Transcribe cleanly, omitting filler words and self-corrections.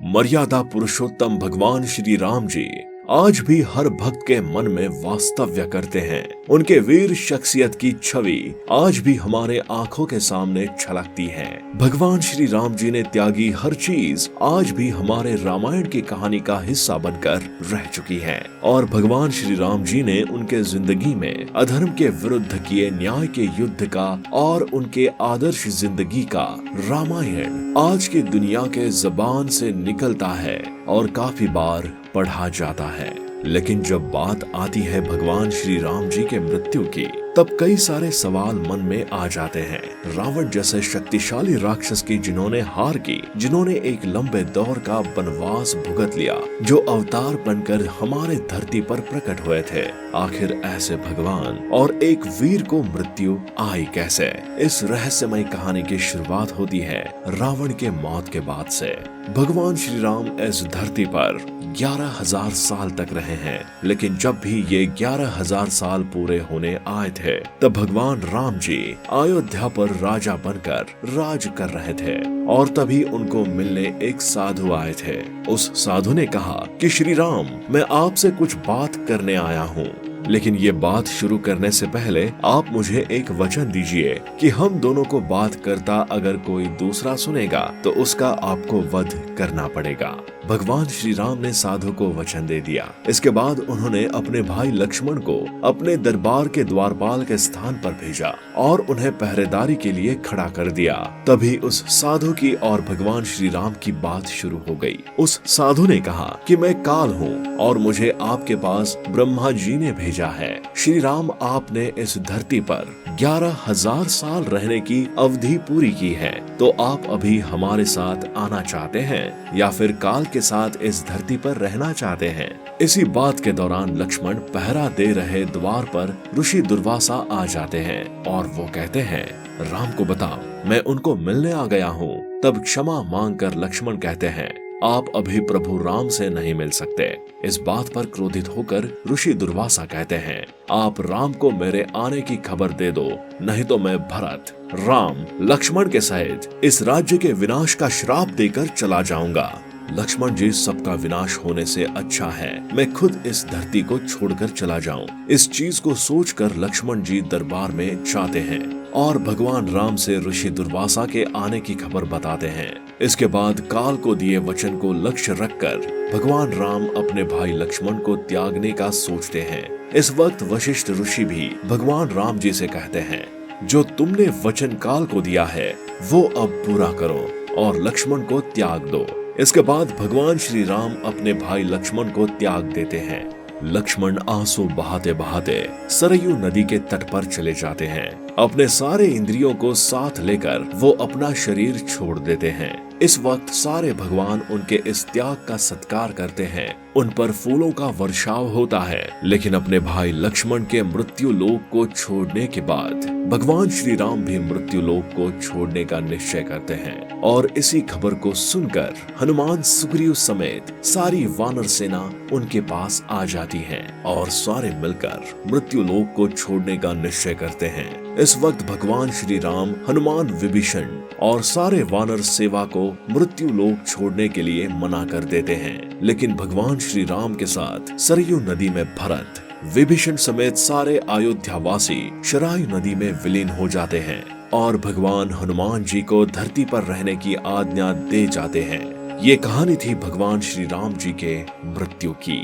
मर्यादा पुरुषोत्तम भगवान श्री राम जी आज भी हर भक्त के मन में वास्तव्य करते हैं। उनके वीर शख्सियत की छवि आज भी हमारे आंखों के सामने छलकती है। भगवान श्री राम जी ने त्यागी हर चीज आज भी हमारे रामायण की कहानी का हिस्सा बनकर रह चुकी है। और भगवान श्री राम जी ने उनके जिंदगी में अधर्म के विरुद्ध किए न्याय के युद्ध का और उनके आदर्श जिंदगी का रामायण आज की दुनिया के जबान से निकलता है और काफी बार पढ़ा जाता है। लेकिन जब बात आती है भगवान श्री राम जी के मृत्यु की, तब कई सारे सवाल मन में आ जाते हैं। रावण जैसे शक्तिशाली राक्षस की जिन्होंने हार की, जिन्होंने एक लंबे दौर का वनवास भुगत लिया, जो अवतार बनकर हमारे धरती पर प्रकट हुए थे, आखिर ऐसे भगवान और एक वीर को मृत्यु आई कैसे? इस रहस्यमय कहानी की शुरुआत होती है रावण के मौत के बाद से। भगवान श्री राम इस धरती पर 11,000 साल तक रहे हैं, लेकिन जब भी ये 11,000 साल पूरे होने आए थे, तब भगवान राम जी अयोध्या पर राजा बनकर राज कर रहे थे। और तभी उनको मिलने एक साधु आए थे। उस साधु ने कहा कि श्री राम, मैं आपसे कुछ बात करने आया हूँ, लेकिन ये बात शुरू करने से पहले आप मुझे एक वचन दीजिए कि हम दोनों को बात करता अगर कोई दूसरा सुनेगा तो उसका आपको वध करना पड़ेगा। भगवान श्री राम ने साधु को वचन दे दिया। इसके बाद उन्होंने अपने भाई लक्ष्मण को अपने दरबार के द्वारपाल के स्थान पर भेजा और उन्हें पहरेदारी के लिए खड़ा कर दिया। तभी उस साधु की और भगवान श्री राम की बात शुरू हो गई। उस साधु ने कहा कि मैं काल हूँ और मुझे आपके पास ब्रह्मा जी ने भेजा है। श्री राम, आपने इस धरती पर 11,000 साल रहने की अवधि पूरी की है, तो आप अभी हमारे साथ आना चाहते हैं या फिर काल के साथ इस धरती पर रहना चाहते हैं? इसी बात के दौरान लक्ष्मण पहरा दे रहे द्वार पर ऋषि दुर्वासा आ जाते हैं और वो कहते हैं, राम को बताओ, मैं उनको मिलने आ गया हूँ। तब क्षमा मांगकर लक्ष्मण कहते हैं, आप अभी प्रभु राम से नहीं मिल सकते। इस बात पर क्रोधित होकर ऋषि दुर्वासा कहते हैं, आप राम को मेरे आने की खबर दे दो, नहीं तो मैं भरत, राम, लक्ष्मण के सहित इस राज्य के विनाश का श्राप देकर चला जाऊंगा। लक्ष्मण जी, सबका विनाश होने से अच्छा है मैं खुद इस धरती को छोड़कर चला जाऊं। इस चीज को सोचकर लक्ष्मण जी दरबार में जाते हैं और भगवान राम से ऋषि दुर्वासा के आने की खबर बताते हैं। इसके बाद काल को दिए वचन को लक्ष्य रखकर भगवान राम अपने भाई लक्ष्मण को त्यागने का सोचते हैं। इस वक्त वशिष्ठ ऋषि भी भगवान राम जी से कहते हैं, जो तुमने वचन काल को दिया है वो अब पूरा करो और लक्ष्मण को त्याग दो। इसके बाद भगवान श्री राम अपने भाई लक्ष्मण को त्याग देते हैं। लक्ष्मण आंसू बहाते बहाते सरयू नदी के तट पर चले जाते हैं। अपने सारे इंद्रियों को साथ लेकर वो अपना शरीर छोड़ देते हैं। इस वक्त सारे भगवान उनके इस त्याग का सत्कार करते हैं। उन पर फूलों का वर्षाव होता है। लेकिन अपने भाई लक्ष्मण के मृत्यु लोक को छोड़ने के बाद भगवान श्री राम भी मृत्यु लोक को छोड़ने का निश्चय करते हैं। और इसी खबर को सुनकर हनुमान, सुग्रीव समेत सारी वानर सेना उनके पास आ जाती है और सारे मिलकर मृत्यु लोक को छोड़ने का निश्चय करते हैं। इस वक्त भगवान श्री राम, हनुमान, विभीषण और सारे वानर सेवा को मृत्यु लोक छोड़ने के लिए मना कर देते हैं। लेकिन भगवान श्री राम के साथ सरयू नदी में भरत, विभीषण समेत सारे अयोध्यावासी शरायू नदी में विलीन हो जाते हैं और भगवान हनुमान जी को धरती पर रहने की आज्ञा दे जाते हैं। ये कहानी थी भगवान श्री राम जी के मृत्यु की।